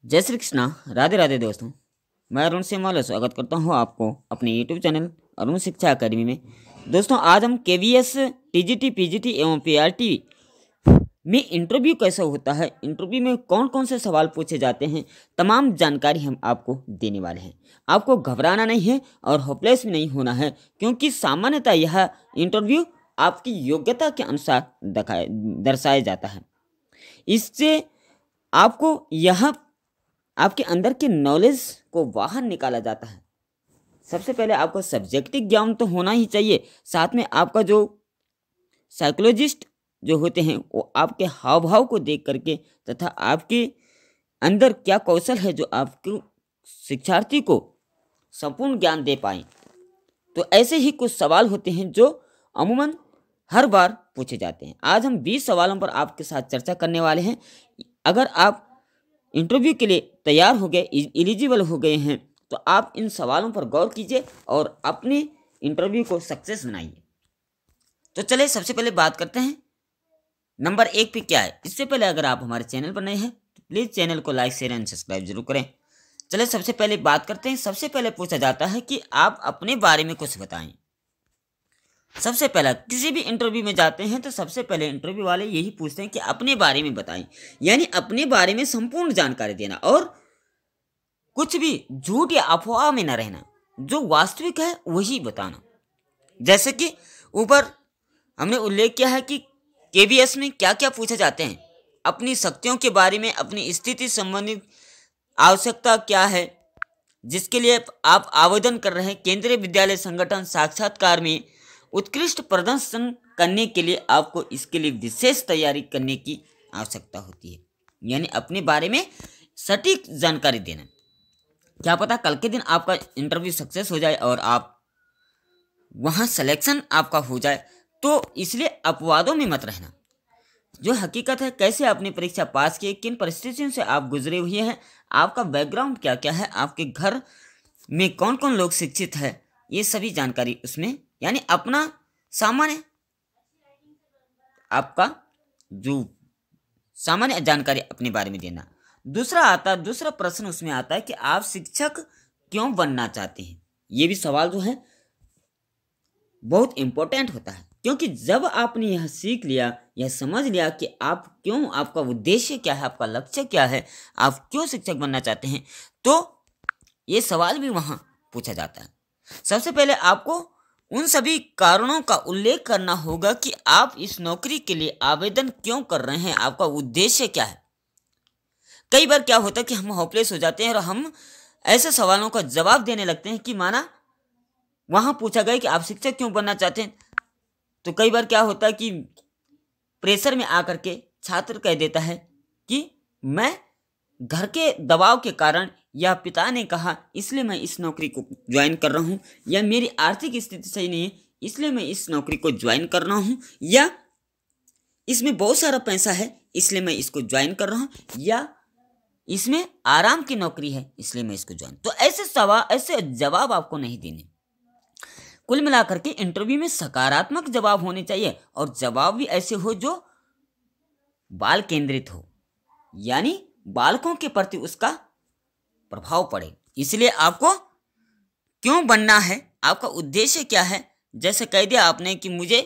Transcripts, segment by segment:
जय श्री कृष्णा। राधे राधे दोस्तों, मैं अरुण सेमवाल स्वागत करता हूं आपको अपने यूट्यूब चैनल अरुण शिक्षा अकेडमी में। दोस्तों, आज हम केवीएस, टीजीटी, पीजीटी एवं पीआरटी में इंटरव्यू कैसा होता है, इंटरव्यू में कौन कौन से सवाल पूछे जाते हैं, तमाम जानकारी हम आपको देने वाले हैं। आपको घबराना नहीं है और होपलेस भी नहीं होना है, क्योंकि सामान्यतः यह इंटरव्यू आपकी योग्यता के अनुसार दर्शाया जाता है। इससे आपको यह आपके अंदर के नॉलेज को बाहर निकाला जाता है। सबसे पहले आपको सब्जेक्टिव ज्ञान तो होना ही चाहिए, साथ में आपका जो साइकोलॉजिस्ट जो होते हैं वो आपके हाव भाव को देख करके तथा आपके अंदर क्या कौशल है जो आपको शिक्षार्थी को संपूर्ण ज्ञान दे पाए। तो ऐसे ही कुछ सवाल होते हैं जो अमूमन हर बार पूछे जाते हैं। आज हम 20 सवालों पर आपके साथ चर्चा करने वाले हैं। अगर आप इंटरव्यू के लिए तैयार हो गए, एलिजिबल हो गए हैं, तो आप इन सवालों पर गौर कीजिए और अपने इंटरव्यू को सक्सेस बनाइए। तो चलिए सबसे पहले बात करते हैं नंबर 1 पे क्या है। इससे पहले अगर आप हमारे चैनल पर नए हैं तो प्लीज़ चैनल को लाइक, शेयर एंड सब्सक्राइब जरूर करें। चलिए सबसे पहले बात करते हैं। सबसे पहले पूछा जाता है कि आप अपने बारे में कुछ बताएं। सबसे पहला, किसी भी इंटरव्यू में जाते हैं तो सबसे पहले इंटरव्यू वाले यही पूछते हैं कि अपने बारे में बताएं, यानी अपने बारे में संपूर्ण जानकारी देना और कुछ भी झूठ या अफवाह में न रहना, जो वास्तविक है वही बताना। जैसे कि ऊपर हमने उल्लेख किया है कि केवीएस में क्या क्या पूछे जाते हैं। अपनी शक्तियों के बारे में, अपनी स्थिति संबंधित आवश्यकता क्या है जिसके लिए आप आवेदन कर रहे हैं। केंद्रीय विद्यालय संगठन साक्षात्कार में उत्कृष्ट प्रदर्शन करने के लिए आपको इसके लिए विशेष तैयारी करने की आवश्यकता होती है, यानी अपने बारे में सटीक जानकारी देना। क्या पता कल के दिन आपका इंटरव्यू सक्सेस हो जाए और आप वहाँ सिलेक्शन आपका हो जाए, तो इसलिए अपवादों में मत रहना। जो हकीकत है, कैसे आपने परीक्षा पास की, किन परिस्थितियों से आप गुजरे हुए हैं, आपका बैकग्राउंड क्या क्या है, आपके घर में कौन कौन लोग शिक्षित है, ये सभी जानकारी उसमें, यानी अपना सामान्य आपका जो सामान्य जानकारी अपने बारे में देना। दूसरा प्रश्न उसमें आता है कि आप शिक्षक क्यों बनना चाहते हैं। ये भी सवाल जो है बहुत इंपॉर्टेंट होता है, क्योंकि जब आपने यह सीख लिया, यह समझ लिया कि आप क्यों, आपका उद्देश्य क्या है, आपका लक्ष्य क्या है, आप क्यों शिक्षक बनना चाहते हैं, तो ये सवाल भी वहाँ पूछा जाता है। सबसे पहले आपको उन सभी कारणों का उल्लेख करना होगा कि आप इस नौकरी के लिए आवेदन क्यों कर रहे हैं, आपका उद्देश्य क्या है। कई बार क्या होता है कि हम होपलेस हो जाते हैं और हम ऐसे सवालों का जवाब देने लगते हैं कि माना वहाँ पूछा गया कि आप शिक्षक क्यों बनना चाहते हैं, तो कई बार क्या होता है कि प्रेशर में आकर के छात्र कह देता है कि मैं घर के दबाव के कारण या पिता ने कहा इसलिए मैं इस नौकरी को ज्वाइन कर रहा हूँ, या मेरी आर्थिक स्थिति सही नहीं है इसलिए मैं इस नौकरी को ज्वाइन कर रहा हूँ, या इसमें बहुत सारा पैसा है इसलिए मैं इसको ज्वाइन कर रहा हूँ, या इसमें आराम की नौकरी है इसलिए मैं इसको ज्वाइन। तो ऐसे जवाब आपको नहीं देने। कुल मिलाकर के इंटरव्यू में सकारात्मक जवाब होने चाहिए और जवाब भी ऐसे हो जो बाल केंद्रित हो, यानी बालकों के प्रति उसका प्रभाव पड़े। इसलिए आपको क्यों बनना है, आपका उद्देश्य क्या है। जैसे कह दिया आपने कि मुझे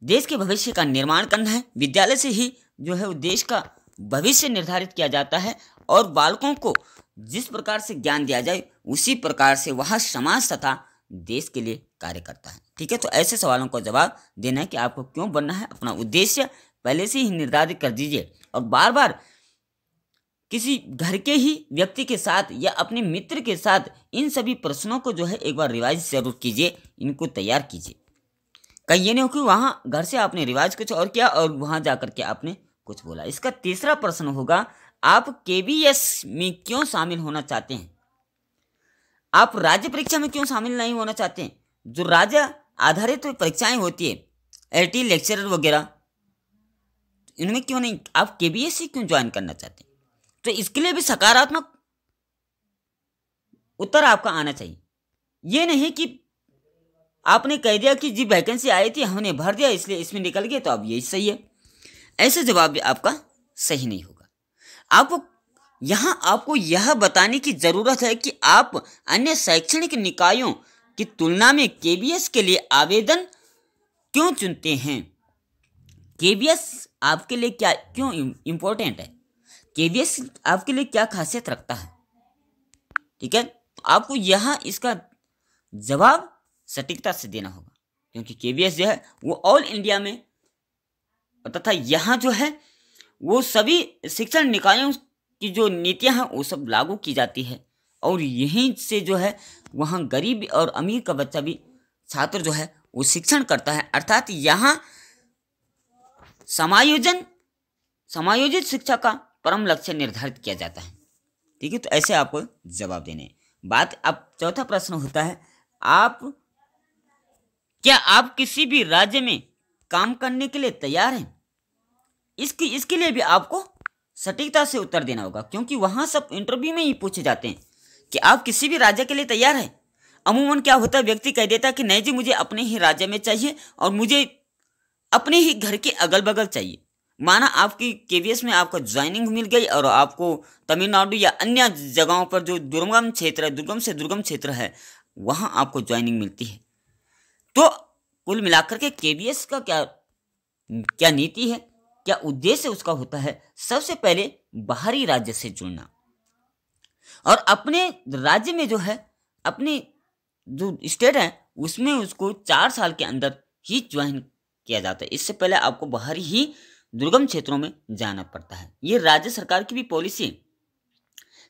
देश के भविष्य का निर्माण करना है, विद्यालय से ही जो है देश का भविष्य निर्धारित किया जाता है और बालकों को जिस प्रकार से ज्ञान दिया जाए उसी प्रकार से वह समाज तथा देश के लिए कार्य करता है। ठीक है, तो ऐसे सवालों का जवाब देना है कि आपको क्यों बनना है, अपना उद्देश्य पहले से ही निर्धारित कर दीजिए और बार बार किसी घर के ही व्यक्ति के साथ या अपने मित्र के साथ इन सभी प्रश्नों को जो है एक बार रिवाइज जरूर कीजिए, इनको तैयार कीजिए। कहीं ये नहीं हो कि वहाँ घर से आपने रिवाइज कुछ और किया और वहाँ जाकर के आपने कुछ बोला। इसका तीसरा प्रश्न होगा, आप केवीएस में क्यों शामिल होना चाहते हैं। आप राज्य परीक्षा में क्यों शामिल नहीं होना चाहते हैं। जो राज्य आधारित परीक्षाएं होती है, एलटी, लेक्चरर वगैरह, इनमें क्यों नहीं, आप केवीएस से क्यों ज्वाइन करना चाहते हैं। तो इसके लिए भी सकारात्मक उत्तर आपका आना चाहिए। ये नहीं कि आपने कह दिया कि जी वैकेंसी आई थी हमने भर दिया इसलिए इसमें निकल गए तो अब यही सही है। ऐसे जवाब भी आपका सही नहीं होगा। आपको यहाँ आपको यह बताने की ज़रूरत है कि आप अन्य शैक्षणिक निकायों की तुलना में केवीएस के लिए आवेदन क्यों चुनते हैं। केवीएस आपके लिए क्या क्यों इम्पोर्टेंट है, केवीएस आपके लिए क्या खासियत रखता है। ठीक है, तो आपको यहाँ इसका जवाब सटीकता से देना होगा, क्योंकि केवीएस जो है वो ऑल इंडिया में तथा यहाँ जो है वो सभी शिक्षण निकायों की जो नीतियाँ हैं वो सब लागू की जाती है, और यहीं से जो है वहाँ गरीब और अमीर का बच्चा भी छात्र जो है वो शिक्षण करता है। अर्थात यहाँ समायोजित शिक्षा का परम लक्ष्य निर्धारित किया जाता है। ठीक है, तो ऐसे आपको जवाब देने हैं। बात अब चौथा प्रश्न होता है, क्या आप किसी भी राज्य में काम करने के लिए तैयार हैं। इसके लिए भी आपको सटीकता से उत्तर देना होगा, क्योंकि वहाँ सब इंटरव्यू में ही पूछे जाते हैं कि आप किसी भी राज्य के लिए तैयार हैं। अमूमन क्या होता है, व्यक्ति कह देता है कि नहीं जी मुझे अपने ही राज्य में चाहिए और मुझे अपने ही घर के अगल बगल चाहिए। माना आपकी केवीएस में आपको ज्वाइनिंग मिल गई और आपको तमिलनाडु या अन्य जगहों पर जो दुर्गम क्षेत्र है, दुर्गम से दुर्गम क्षेत्र है, वहाँ आपको ज्वाइनिंग मिलती है। तो कुल मिलाकर के केवीएस का क्या नीति है, क्या उद्देश्य उसका होता है, सबसे पहले बाहरी राज्य से जुड़ना और अपने राज्य में जो है, अपने जो स्टेट है उसमें उसको 4 साल के अंदर ही ज्वाइन किया जाता है। इससे पहले आपको बाहरी ही दुर्गम क्षेत्रों में जाना पड़ता है। ये राज्य सरकार की भी पॉलिसी है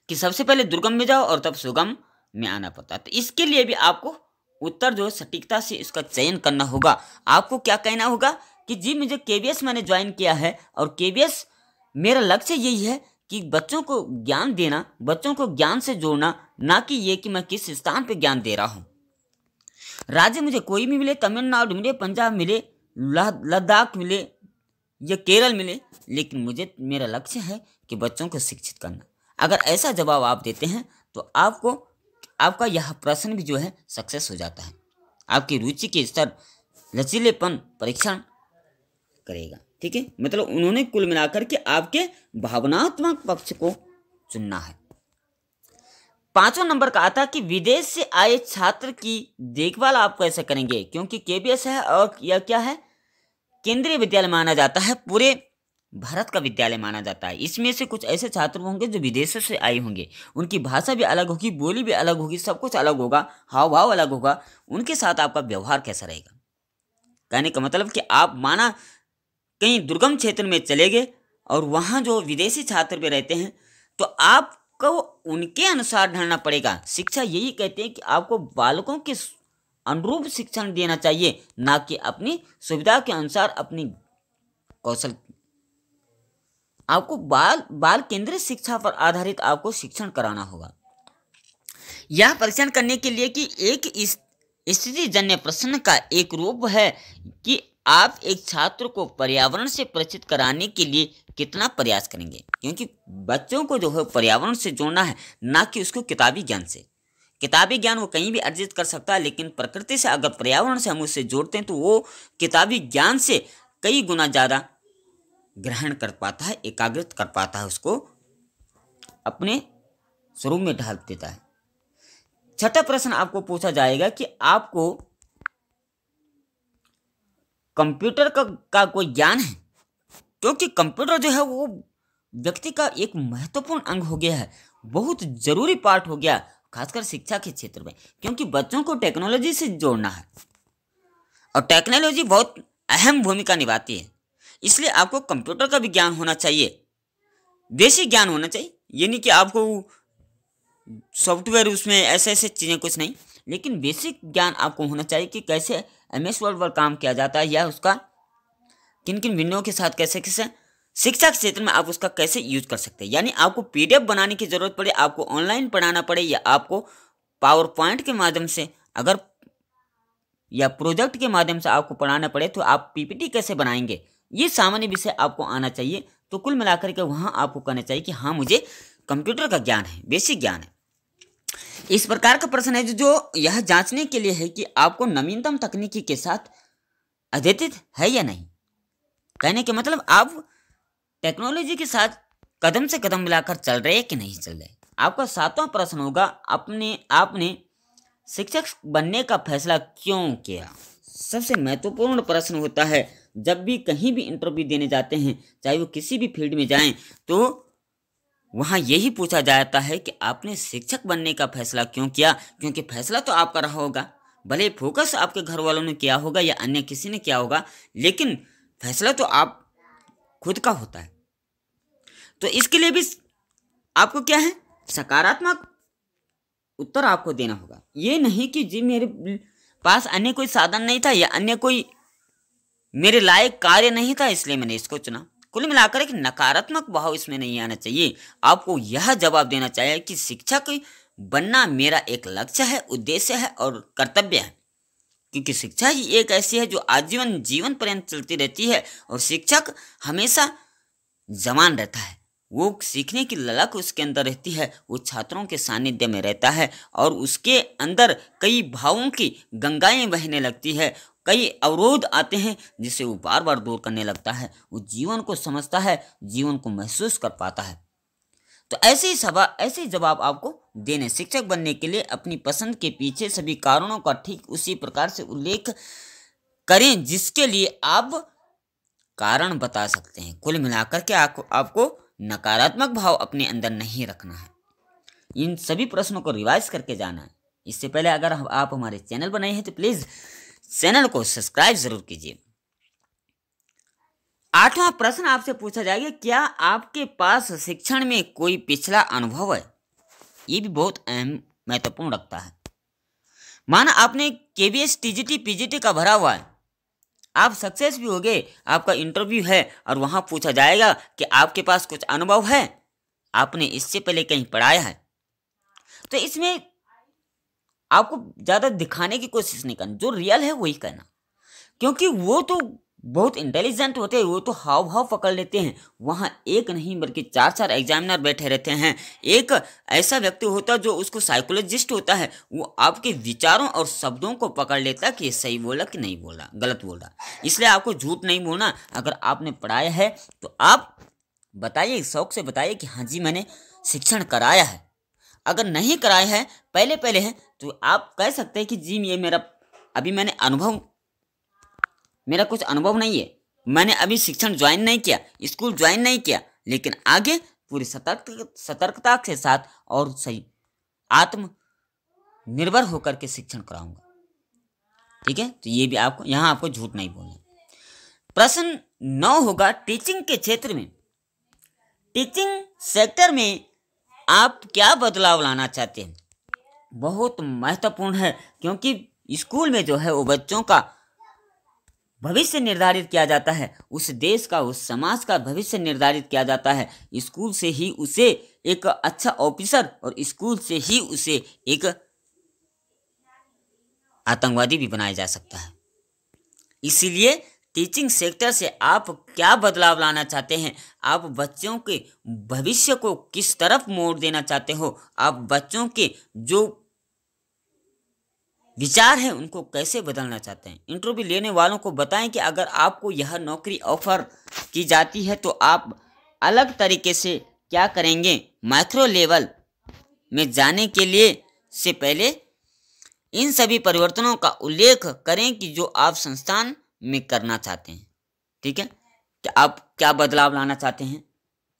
कि सबसे पहले दुर्गम में जाओ और तब सुगम में आना पड़ता है। तो इसके लिए भी आपको उत्तर जो है सटीकता से इसका चयन करना होगा। आपको क्या कहना होगा कि जी मुझे केवीएस मैंने ज्वाइन किया है और केवीएस मेरा लक्ष्य यही है कि बच्चों को ज्ञान देना, बच्चों को ज्ञान से जोड़ना, ना कि ये कि मैं किस स्थान पे ज्ञान दे रहा हूँ। राज्य मुझे कोई भी मिले, तमिलनाडु मिले, पंजाब मिले, लद्दाख मिले या केरल मिले, लेकिन मुझे मेरा लक्ष्य है कि बच्चों को शिक्षित करना। अगर ऐसा जवाब आप देते हैं तो आपका यह प्रश्न भी जो है सक्सेस हो जाता है। आपकी रुचि के स्तर लचीलेपन परीक्षण करेगा। ठीक है, मतलब उन्होंने कुल मिलाकर के आपके भावनात्मक पक्ष को चुनना है। 5वां नंबर का आता कि विदेश से आए छात्र की देखभाल आप कैसे करेंगे, क्योंकि केवीएस है और यह क्या है, केंद्रीय विद्यालय माना जाता है, पूरे भारत का विद्यालय माना जाता है। इसमें से कुछ ऐसे छात्र होंगे जो विदेशों से आए होंगे, उनकी भाषा भी अलग होगी, बोली भी अलग होगी, सब कुछ अलग होगा, हाव भाव अलग होगा। उनके साथ आपका व्यवहार कैसा रहेगा। कहने का मतलब कि आप माना कहीं दुर्गम क्षेत्र में चले गए और वहाँ जो विदेशी छात्र भी रहते हैं तो आपको उनके अनुसार ढलना पड़ेगा। शिक्षा यही कहते हैं कि आपको बालकों के अनुरूप शिक्षण देना चाहिए, ना कि अपनी सुविधा के अनुसार अपनी कौशल। आपको बाल केंद्रित शिक्षा पर आधारित आपको शिक्षण कराना होगा। यह परीक्षण करने के लिए कि एक स्थिति जन्य प्रश्न का एक रूप है कि आप एक छात्र को पर्यावरण से परिचित कराने के लिए कितना प्रयास करेंगे, क्योंकि बच्चों को जो है पर्यावरण से जोड़ना है, ना कि उसको किताबी ज्ञान से। किताबी ज्ञान वो कहीं भी अर्जित कर सकता है, लेकिन प्रकृति से अगर पर्यावरण से हम उससे जोड़ते हैं तो वो किताबी ज्ञान से कई गुना ज़्यादा ग्रहण कर पाता है, एकाग्रित कर पाता है, उसको अपने स्वरूप में ढाल देता है। 6ठा प्रश्न आपको पूछा जाएगा कि आपको कंप्यूटर का कोई ज्ञान है, क्योंकि कंप्यूटर जो है वो व्यक्ति का एक महत्वपूर्ण अंग हो गया है, बहुत जरूरी पार्ट हो गया, खासकर शिक्षा के क्षेत्र में, क्योंकि बच्चों को टेक्नोलॉजी से जोड़ना है और टेक्नोलॉजी बहुत अहम भूमिका निभाती है। इसलिए आपको कंप्यूटर का भी ज्ञान होना चाहिए, बेसिक ज्ञान होना चाहिए। ये नहीं कि आपको सॉफ्टवेयर उसमें ऐसे चीज़ें कुछ नहीं, लेकिन बेसिक ज्ञान आपको होना चाहिए कि कैसे MS वर्ड पर काम किया जाता है, या उसका किन किन विंडो के साथ कैसे शिक्षा के क्षेत्र में आप उसका कैसे यूज कर सकते हैं। यानी आपको PDF बनाने की ज़रूरत पड़े, आपको ऑनलाइन पढ़ाना पड़े, या आपको पावर पॉइंट के माध्यम से अगर या प्रोजेक्ट के माध्यम से आपको पढ़ाना पड़े तो आप PPT कैसे बनाएंगे, ये सामान्य विषय आपको आना चाहिए। तो कुल मिलाकर के वहाँ आपको कहना चाहिए कि हाँ मुझे कंप्यूटर का ज्ञान है, बेसिक ज्ञान है। इस प्रकार का प्रश्न है जो यह जांचने के लिए है कि आपको नवीनतम तकनीकी के साथ अद्यतित है या नहीं। कहने के मतलब आप टेक्नोलॉजी के साथ कदम से कदम मिलाकर चल रहे कि नहीं चल रहे। आपका 7वां प्रश्न होगा, आपने शिक्षक बनने का फैसला क्यों किया। सबसे महत्वपूर्ण प्रश्न होता है, जब भी कहीं भी इंटरव्यू देने जाते हैं, चाहे वो किसी भी फील्ड में जाएं, तो वहाँ यही पूछा जाता है कि आपने शिक्षक बनने का फैसला क्यों किया। क्योंकि फैसला तो आपका रहा होगा, भले फोकस आपके घर वालों ने किया होगा या अन्य किसी ने किया होगा, लेकिन फैसला तो आप खुद का होता है। तो इसके लिए भी आपको क्या है, सकारात्मक उत्तर आपको देना होगा। ये नहीं कि जी मेरे पास अन्य कोई साधन नहीं था या अन्य कोई मेरे लायक कार्य नहीं था इसलिए मैंने इसको चुना। कुल मिलाकर एक नकारात्मक भाव इसमें नहीं आना चाहिए। आपको यह जवाब देना चाहिए कि शिक्षक बनना मेरा एक लक्ष्य है, उद्देश्य है और कर्तव्य है। क्योंकि शिक्षा ही एक ऐसी है जो आजीवन जीवन पर्यंत चलती रहती है और शिक्षक हमेशा जवान रहता है। वो सीखने की ललक उसके अंदर रहती है, वो छात्रों के सानिध्य में रहता है और उसके अंदर कई भावों की गंगाएं बहने लगती है, कई अवरोध आते हैं जिसे वो बार बार दूर करने लगता है। वो जीवन को समझता है, जीवन को महसूस कर पाता है। तो ऐसे ही जवाब आपको देने। शिक्षक बनने के लिए अपनी पसंद के पीछे सभी कारणों का ठीक उसी प्रकार से उल्लेख करें जिसके लिए आप कारण बता सकते हैं। कुल मिलाकर के आपको नकारात्मक भाव अपने अंदर नहीं रखना है। इन सभी प्रश्नों को रिवाइज करके जाना है। इससे पहले अगर आप हमारे चैनल पर नए हैं तो प्लीज चैनल को सब्सक्राइब जरूर कीजिए। 8वां प्रश्न आपसे पूछा जाएगा, क्या आपके पास शिक्षण में कोई पिछला अनुभव है। ये भी बहुत अहम महत्वपूर्ण रखता है। माना आपने केवीएस टीजीटी पीजीटी का भरा हुआ है, आप सक्सेस भी हो गए, आपका इंटरव्यू है और वहां पूछा जाएगा कि आपके पास कुछ अनुभव है, आपने इससे पहले कहीं पढ़ाया है। तो इसमें आपको ज्यादा दिखाने की कोशिश नहीं करनी, जो रियल है वही कहना। क्योंकि वो तो बहुत इंटेलिजेंट होते हैं, वो तो हाव भाव पकड़ लेते हैं। वहाँ एक नहीं बल्कि 4 एग्जामिनर बैठे रहते हैं। एक ऐसा व्यक्ति होता है जो उसको साइकोलॉजिस्ट होता है, वो आपके विचारों और शब्दों को पकड़ लेता है कि सही बोला कि नहीं बोला, गलत बोल रहा। इसलिए आपको झूठ नहीं बोलना। अगर आपने पढ़ाया है तो आप बताइए, शौक से बताइए कि हाँ जी मैंने शिक्षण कराया है। अगर नहीं कराया है, पहले है, तो आप कह सकते हैं कि जी ये मेरा कुछ अनुभव नहीं है, मैंने अभी शिक्षण ज्वाइन नहीं किया, स्कूल ज्वाइन नहीं किया, लेकिन आगे पूरी सतर्कता के साथ और सही आत्मनिर्भर होकर के शिक्षण कराऊंगा। ठीक है, तो ये भी आपको झूठ नहीं बोलना। प्रश्न 9 होगा, टीचिंग के क्षेत्र में, टीचिंग सेक्टर में आप क्या बदलाव लाना चाहते हैं। बहुत महत्वपूर्ण है, क्योंकि स्कूल में जो है वो बच्चों का भविष्य निर्धारित किया जाता है, उस देश का, उस समाज का भविष्य निर्धारित किया जाता है। स्कूल से ही उसे एक अच्छा ऑफिसर और स्कूल से ही उसे एक आतंकवादी भी बनाया जा सकता है। इसीलिए टीचिंग सेक्टर से आप क्या बदलाव लाना चाहते हैं, आप बच्चों के भविष्य को किस तरफ मोड़ देना चाहते हो, आप बच्चों के जो विचार है उनको कैसे बदलना चाहते हैं। इंटरव्यू लेने वालों को बताएं कि अगर आपको यह नौकरी ऑफर की जाती है तो आप अलग तरीके से क्या करेंगे। माइक्रो लेवल में जाने के लिए से पहले इन सभी परिवर्तनों का उल्लेख करें कि जो आप संस्थान में करना चाहते हैं। ठीक है, कि आप क्या बदलाव लाना चाहते हैं।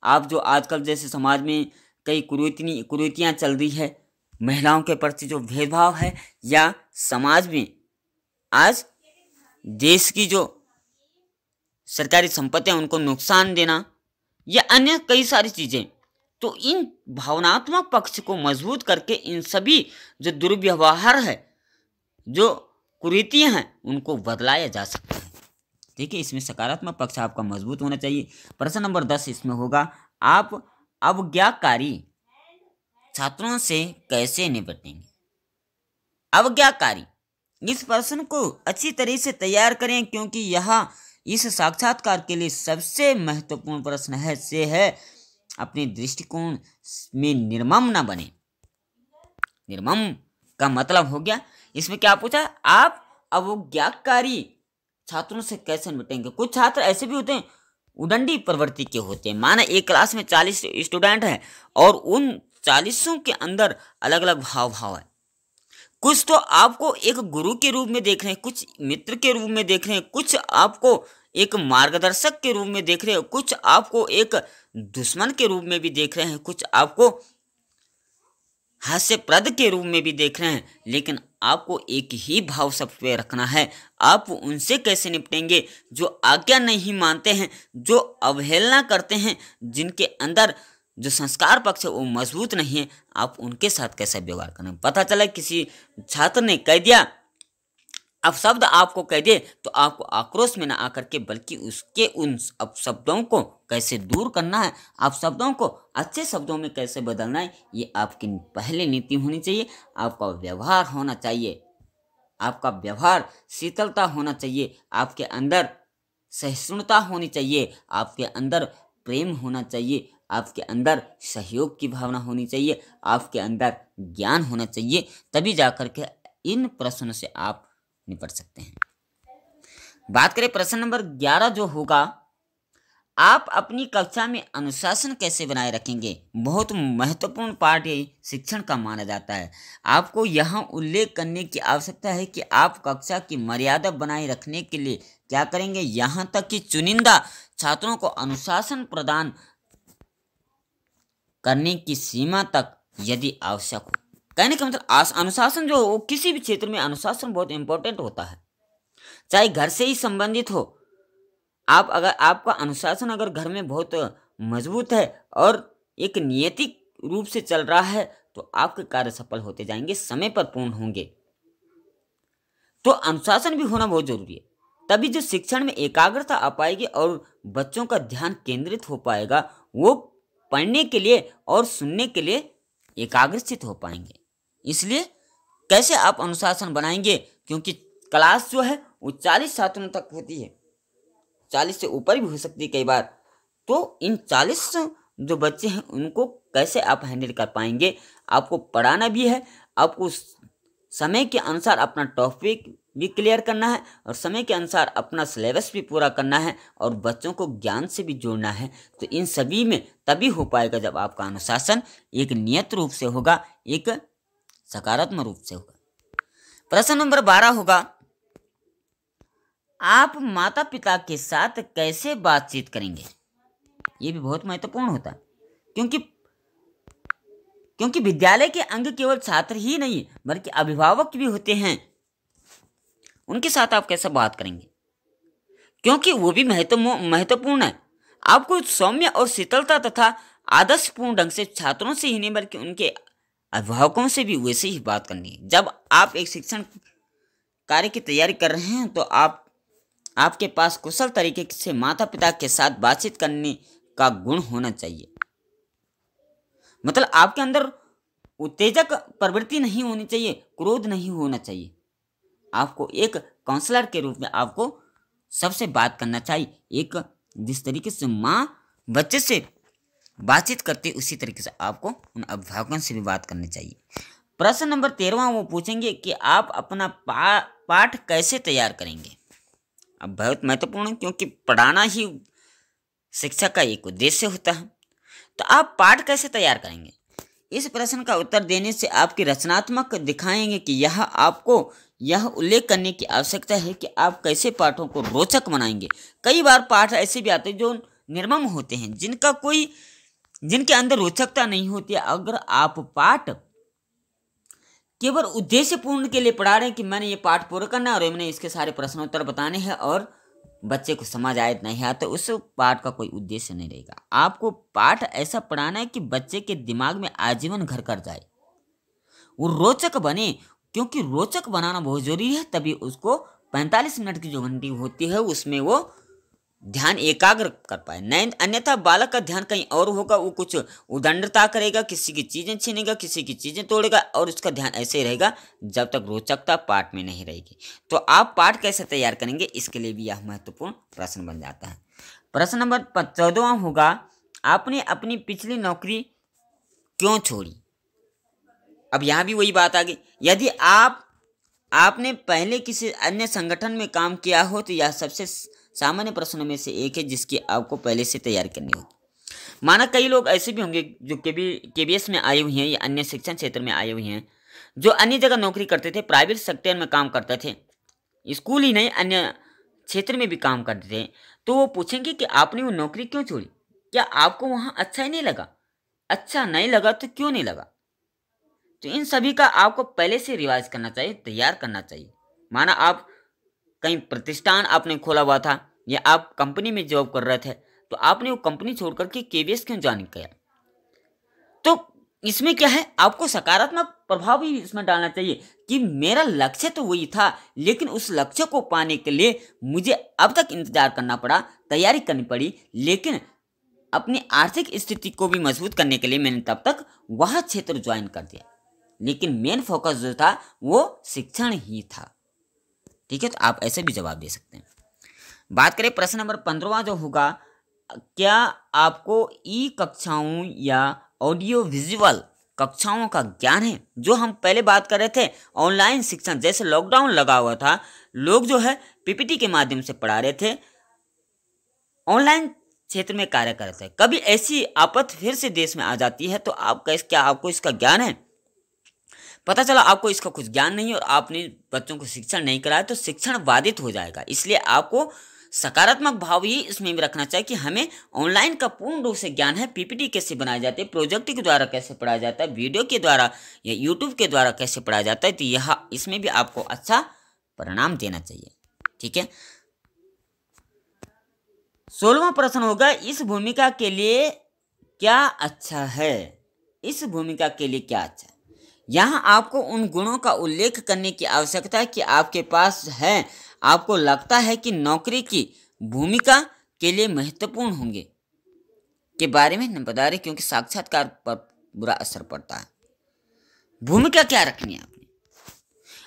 आप जो आजकल जैसे समाज में कई कुरीतियाँ चल रही है, महिलाओं के प्रति जो भेदभाव है, या समाज में आज देश की जो सरकारी संपत्तियां उनको नुकसान देना, या अन्य कई सारी चीजें, तो इन भावनात्मक पक्ष को मजबूत करके इन सभी जो दुर्व्यवहार है, जो कुरीतियां हैं, उनको बदलाया जा सकता है। ठीक है, इसमें सकारात्मक पक्ष आपका मजबूत होना चाहिए। प्रश्न नंबर 10 इसमें होगा, आप अवज्ञाकारी छात्रों से कैसे निपटेंगे। अवज्ञाकारी, इस प्रश्न को अच्छी तरह से तैयार करें, क्योंकि यह इस साक्षात्कार के लिए सबसे महत्वपूर्ण प्रश्न है। से है अपने दृष्टिकोण में निर्मम न बने। निर्मम का मतलब हो गया, इसमें क्या पूछा, आप अवज्ञाकारी छात्रों से कैसे निपटेंगे। कुछ छात्र ऐसे भी होते हैं उदंडी प्रवृत्ति के होते हैं। माना एक क्लास में 40 स्टूडेंट हैं और उन 40 के अंदर अलग अलग भाव है। कुछ तो आपको एक गुरु के रूप में देख रहे हैं, कुछ मित्र के रूप में देख रहे हैं, कुछ आपको एक मार्गदर्शक के रूप में देख रहे हैं, कुछ आपको एक दुश्मन के रूप में भी देख रहे हैं, कुछ आपको हास्यप्रद के रूप में भी देख रहे हैं। लेकिन आपको एक ही भाव सब पे रखना है। आप उनसे कैसे निपटेंगे जो आज्ञा नहीं मानते हैं, जो अवहेलना करते हैं, जिनके अंदर जो संस्कार पक्ष है वो मजबूत नहीं है, आप उनके साथ कैसे व्यवहार करें। पता चला किसी छात्र ने कह दिया, अब शब्द आपको कह दे तो आपको आक्रोश में ना आकर के बल्कि उसके उन शब्दों को कैसे दूर करना है, आप शब्दों को अच्छे शब्दों में कैसे बदलना है, ये आपकी पहले नीति होनी चाहिए। आपका व्यवहार होना चाहिए, आपका व्यवहार शीतलता होना चाहिए, आपके अंदर सहिष्णुता होनी चाहिए, आपके अंदर प्रेम होना चाहिए, आपके अंदर सहयोग की भावना होनी चाहिए, आपके अंदर ज्ञान होना चाहिए। तभी जाकर के इन प्रश्नों से आप निपट सकते हैं। बात करें प्रश्न नंबर 11 जो होगा, आप अपनी कक्षा में अनुशासन कैसे बनाए रखेंगे। बहुत महत्वपूर्ण पार्ट ये शिक्षण का माना जाता है। आपको यहाँ उल्लेख करने की आवश्यकता है कि आप कक्षा की मर्यादा बनाए रखने के लिए क्या करेंगे। यहाँ तक कि चुनिंदा छात्रों को अनुशासन प्रदान करने की सीमा तक यदि आवश्यक हो। कहने का मतलब अनुशासन जो हो, किसी भी क्षेत्र में अनुशासन बहुत इंपॉर्टेंट होता है, चाहे घर से ही संबंधित हो। आप अगर आपका अनुशासन अगर घर में बहुत मजबूत है और एक नियतिक रूप से चल रहा है तो आपके कार्य सफल होते जाएंगे, समय पर पूर्ण होंगे। तो अनुशासन भी होना बहुत जरूरी है, तभी जो शिक्षण में एकाग्रता आ पाएगी और बच्चों का ध्यान केंद्रित हो पाएगा, वो पढ़ने के लिए और सुनने के लिए एकाग्रचित हो पाएंगे। इसलिए कैसे आप अनुशासन बनाएंगे, क्योंकि क्लास जो है वो 40 छात्रों तक होती है, 40 से ऊपर भी हो सकती है कई बार। तो इन 40 जो बच्चे हैं उनको कैसे आप हैंडल कर पाएंगे। आपको पढ़ाना भी है, आपको समय के अनुसार अपना टॉपिक भी क्लियर करना है और समय के अनुसार अपना सिलेबस भी पूरा करना है और बच्चों को ज्ञान से भी जोड़ना है। तो इन सभी में तभी हो पाएगा जब आपका अनुशासन एक नियत रूप से होगा, एक सकारात्मक रूप से होगा। प्रश्न नंबर 12 होगा, आप माता पिता के साथ कैसे बातचीत करेंगे। ये भी बहुत महत्वपूर्ण होता है, क्योंकि विद्यालय के अंग केवल छात्र ही नहीं बल्कि अभिभावक भी होते हैं। उनके साथ आप कैसे बात करेंगे, क्योंकि वो भी महत्वपूर्ण है। आपको सौम्य और शीतलता तथा आदर्शपूर्ण ढंग से छात्रों से ही नहीं बल्कि उनके अभिभावकों से भी वैसे ही बात करनी है। जब आप एक शिक्षण कार्य की तैयारी कर रहे हैं तो आपके पास कुशल तरीके से माता पिता के साथ बातचीत करने का गुण होना चाहिए। मतलब आपके अंदर उत्तेजक प्रवृत्ति नहीं होनी चाहिए, क्रोध नहीं होना चाहिए। आपको एक काउंसलर के रूप में आपको सबसे बात करना चाहिए। एक जिस तरीके से माँ बच्चे से बातचीत करती है उसी तरीके से आपको उन अभिभावकों से भी बात करनी चाहिए। प्रश्न नंबर 13 वो पूछेंगे कि आप अपना पाठ कैसे तैयार करेंगे। अब बहुत महत्वपूर्ण है, क्योंकि पढ़ाना ही शिक्षा का एक उद्देश्य होता है। तो आप पाठ कैसे तैयार करेंगे, इस प्रश्न का उत्तर देने से आपकी रचनात्मक दिखाएंगे कि आपको यह उल्लेख करने की आवश्यकता है कि आप कैसे पाठों को रोचक बनाएंगे। कई बार पाठ ऐसे भी आते हैं जो निर्मम होते हैं, जिनके अंदर रोचकता नहीं होती है। अगर आप पाठ केवल उद्देश्य पूर्ण के लिए पढ़ा रहे हैं कि मैंने ये पाठ पूरा करना है और मैंने इसके सारे प्रश्नोत्तर बताने हैं और बच्चे को समझ आए नहीं आए, तो उस पाठ का कोई उद्देश्य नहीं रहेगा। आपको पाठ ऐसा पढ़ाना है कि बच्चे के दिमाग में आजीवन घर कर जाए, वो रोचक बने, क्योंकि रोचक बनाना बहुत जरूरी है। तभी उसको 45 मिनट की जो घंटी होती है उसमें वो ध्यान एकाग्र कर पाए। नहीं अन्यथा बालक का ध्यान कहीं और होगा, वो कुछ उदंडता करेगा, किसी की चीजें छीनेगा, किसी की चीजें तोड़ेगा और उसका ध्यान ऐसे ही रहेगा जब तक रोचकता पाठ में नहीं रहेगी। तो आप पाठ कैसे तैयार करेंगे, इसके लिए भी यह महत्वपूर्ण प्रश्न बन जाता है। प्रश्न नंबर 14 होगा, आपने अपनी पिछली नौकरी क्यों छोड़ी। अब यहाँ भी वही बात आ गई, यदि आपने पहले किसी अन्य संगठन में काम किया हो तो यह सबसे सामान्य प्रश्नों में से एक है जिसकी आपको पहले से तैयारी करनी होगी। माना कई लोग ऐसे भी होंगे जो केबीएस में आए हुए हैं या अन्य शिक्षण क्षेत्र में आए हुए हैं, जो अन्य जगह नौकरी करते थे, प्राइवेट सेक्टर में काम करते थे, स्कूल ही नहीं अन्य क्षेत्र में भी काम करते थे, तो वो पूछेंगे कि आपने वो नौकरी क्यों छोड़ी? क्या आपको वहाँ अच्छा ही नहीं लगा? अच्छा नहीं लगा तो क्यों नहीं लगा? तो इन सभी का आपको पहले से रिवाइज करना चाहिए, तैयार करना चाहिए। माना आप कहीं प्रतिष्ठान आपने खोला हुआ था या आप कंपनी में जॉब कर रहे थे, तो आपने वो कंपनी छोड़ करके केबीएस क्यों ज्वाइन किया? तो इसमें क्या है, आपको सकारात्मक प्रभाव भी इसमें डालना चाहिए कि मेरा लक्ष्य तो वही था, लेकिन उस लक्ष्य को पाने के लिए मुझे अब तक इंतजार करना पड़ा, तैयारी करनी पड़ी, लेकिन अपनी आर्थिक स्थिति को भी मजबूत करने के लिए मैंने तब तक वह क्षेत्र ज्वाइन कर दिया, लेकिन मेन फोकस जो था वो शिक्षण ही था। ठीक है, तो आप ऐसे भी जवाब दे सकते हैं। बात करें प्रश्न नंबर 15वां जो होगा, क्या आपको ई कक्षाओं या ऑडियो विजुअल कक्षाओं का ज्ञान है? जो हम पहले बात कर रहे थे ऑनलाइन शिक्षण, जैसे लॉकडाउन लगा हुआ था, लोग जो है पीपीटी के माध्यम से पढ़ा रहे थे, ऑनलाइन क्षेत्र में कार्य कर रहे थे। कभी ऐसी आफत फिर से देश में आ जाती है तो क्या आपको इसका ज्ञान है? पता चला आपको इसका कुछ ज्ञान नहीं और आपने बच्चों को शिक्षण नहीं कराया तो शिक्षण बाधित हो जाएगा। इसलिए आपको सकारात्मक भाव ही इसमें भी रखना चाहिए कि हमें ऑनलाइन का पूर्ण रूप से ज्ञान है, पीपीटी कैसे बनाए जाते हैं, प्रोजेक्ट के द्वारा कैसे पढ़ाया जाता है, वीडियो के द्वारा या यूट्यूब के द्वारा कैसे पढ़ाया जाता है, तो यह इसमें भी आपको अच्छा परिणाम देना चाहिए। ठीक है, 16वां प्रश्न होगा, इस भूमिका के लिए क्या अच्छा है? इस भूमिका के लिए क्या अच्छा है? यहाँ आपको उन गुणों का उल्लेख करने की आवश्यकता है कि आपके पास है, आपको लगता है कि नौकरी की भूमिका के लिए महत्वपूर्ण होंगे, के बारे में न बता रहे, क्योंकि साक्षात्कार पर बुरा असर पड़ता है। भूमिका क्या रखनी है आपने,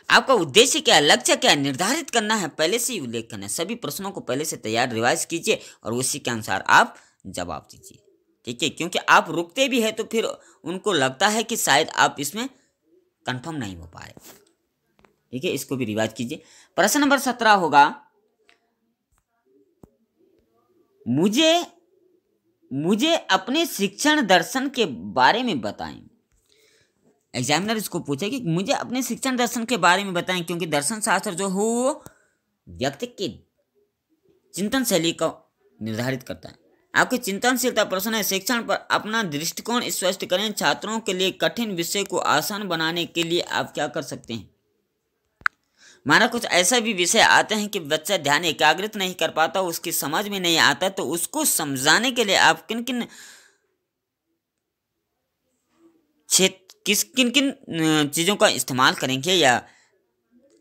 आपका उद्देश्य क्या है, लक्ष्य क्या है, निर्धारित करना है, पहले से ही उल्लेख करना है। सभी प्रश्नों को पहले से तैयार रिवाइज कीजिए और उसी के अनुसार आप जवाब दीजिए। ठीक है, क्योंकि आप रुकते भी है तो फिर उनको लगता है कि शायद आप इसमें कंफर्म नहीं हो पाए। ठीक है, इसको भी रिवाइज कीजिए। प्रश्न नंबर 17 होगा, मुझे अपने शिक्षण दर्शन के बारे में बताएं। एग्जामिनर इसको पूछे कि मुझे अपने शिक्षण दर्शन के बारे में बताएं, क्योंकि दर्शन शास्त्र जो हो वो व्यक्ति की चिंतन शैली को निर्धारित करता है। आपकी चिंतनशीलता प्रश्न है, शिक्षण पर अपना दृष्टिकोण स्पष्ट करें। छात्रों के लिए कठिन विषय को आसान बनाने के लिए आप क्या कर सकते हैं? माना कुछ ऐसा भी विषय आते हैं कि बच्चा ध्यान एकाग्रित नहीं कर पाता, उसकी समझ में नहीं आता, तो उसको समझाने के लिए आप किन किन चीज़ों का इस्तेमाल करेंगे या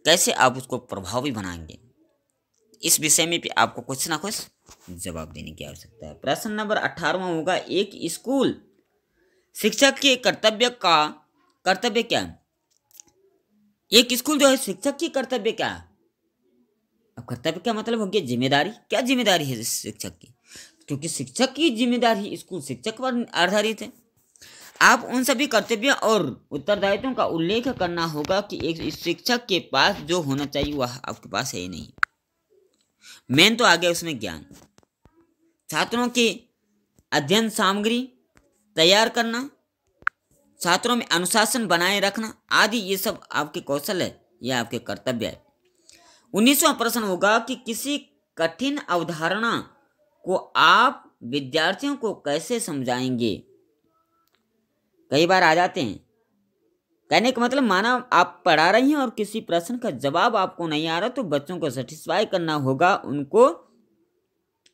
कैसे आप उसको प्रभावी बनाएंगे, इस विषय में भी आपको कुछ ना कुछ जवाब देने की आवश्यकता है। प्रश्न नंबर 18वां होगा, एक स्कूल शिक्षक के कर्तव्य क्या है? एक स्कूल जो है शिक्षक की कर्तव्य क्या है? अब कर्तव्य का मतलब हो गया जिम्मेदारी। क्या जिम्मेदारी है शिक्षक की? क्योंकि शिक्षक की जिम्मेदारी स्कूल शिक्षक पर आधारित है। आप उन सभी कर्तव्यों और उत्तरदायित्वों का उल्लेख करना होगा कि एक शिक्षक के पास जो होना चाहिए वह आपके पास है ही नहीं। मेन तो आ गया उसमें ज्ञान, छात्रों की अध्ययन सामग्री तैयार करना, छात्रों में अनुशासन बनाए रखना आदि, ये सब आपके कौशल है, ये आपके कर्तव्य है। 19वां प्रश्न होगा कि किसी कठिन अवधारणा को आप विद्यार्थियों को कैसे समझाएंगे? कई बार आ जाते हैं, कहने का मतलब माना आप पढ़ा रही हैं और किसी प्रश्न का जवाब आपको नहीं आ रहा, तो बच्चों को सेटिस्फाई करना होगा उनको।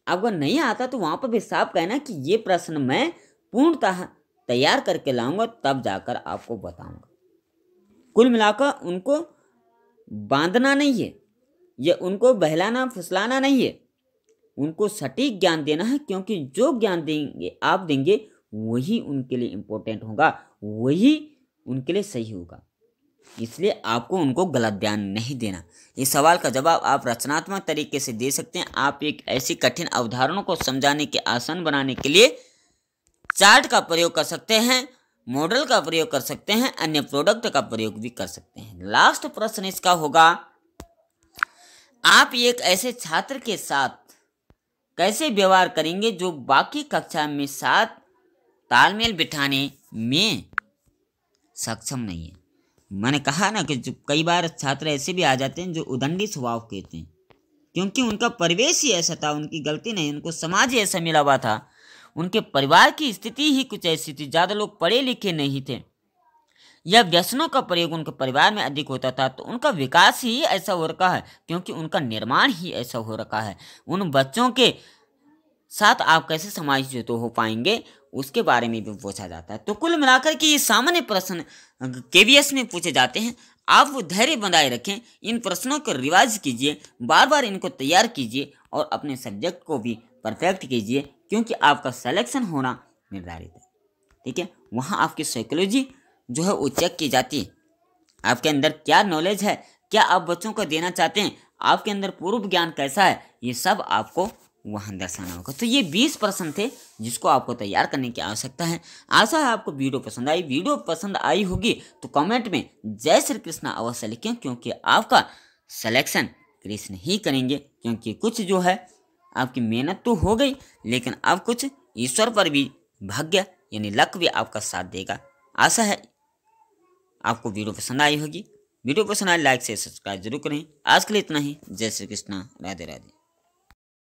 अगर नहीं आता तो वहां पर भी साफ कहना कि ये प्रश्न मैं पूर्णतः तैयार करके लाऊंगा, तब जाकर आपको बताऊंगा। कुल मिलाकर उनको बांधना नहीं है, ये उनको बहलाना फुसलाना नहीं है, उनको सटीक ज्ञान देना है, क्योंकि जो ज्ञान देंगे आप देंगे वही उनके लिए इम्पोर्टेंट होगा, वही उनके लिए सही होगा। इसलिए आपको उनको गलत ज्ञान नहीं देना। इस सवाल का जवाब आप रचनात्मक तरीके से दे सकते हैं। आप एक ऐसी कठिन अवधारणा को समझाने के आसान बनाने के लिए चार्ट का प्रयोग कर सकते हैं, मॉडल का प्रयोग कर सकते हैं, अन्य प्रोडक्ट का प्रयोग भी कर सकते हैं। लास्ट प्रश्न इसका होगा, आप एक ऐसे छात्र के साथ कैसे व्यवहार करेंगे जो बाकी कक्षा में साथ तालमेल बिठाने में सक्षम नहीं है। मैंने कहा ना कि जो कई बार छात्र ऐसे भी आ जाते हैं जो उदंडी स्वभाव के होते हैं, क्योंकि उनका परिवेश ही ऐसा था, उनकी गलती नहीं, उनको समाज ही ऐसा मिला हुआ था, उनके परिवार की स्थिति ही कुछ ऐसी थी, ज़्यादा लोग पढ़े लिखे नहीं थे, या व्यसनों का प्रयोग उनके परिवार में अधिक होता था, तो उनका विकास ही ऐसा हो रखा है, क्योंकि उनका निर्माण ही ऐसा हो रखा है। उन बच्चों के साथ आप कैसे समायोजित हो पाएंगे उसके बारे में भी पूछा जाता है। तो कुल मिलाकर के ये सामान्य प्रश्न केवीएस में पूछे जाते हैं। आप वो धैर्य बनाए रखें, इन प्रश्नों को रिवाइज कीजिए, बार बार इनको तैयार कीजिए और अपने सब्जेक्ट को भी परफेक्ट कीजिए, क्योंकि आपका सिलेक्शन होना निर्धारित है। ठीक है, वहाँ आपकी साइकोलॉजी जो है वो चेक की जाती है, आपके अंदर क्या नॉलेज है, क्या आप बच्चों को देना चाहते हैं, आपके अंदर पूर्व ज्ञान कैसा है, ये सब आपको वहाँ दर्शाना होगा। तो ये 20 प्रश्न थे जिसको आपको तैयार करने की आवश्यकता है। आशा है आपको वीडियो पसंद आई। वीडियो पसंद आई होगी तो कमेंट में जय श्री कृष्णा अवश्य लिखें, क्योंकि आपका सिलेक्शन कृष्ण ही करेंगे। क्योंकि कुछ जो है आपकी मेहनत तो हो गई, लेकिन अब कुछ ईश्वर पर भी भाग्य यानी लक भी आपका साथ देगा। आशा है आपको वीडियो पसंद आई होगी। वीडियो पसंद आए लाइक से सब्सक्राइब जरूर करें। आज के लिए इतना ही। जय श्री कृष्णा, राधे राधे।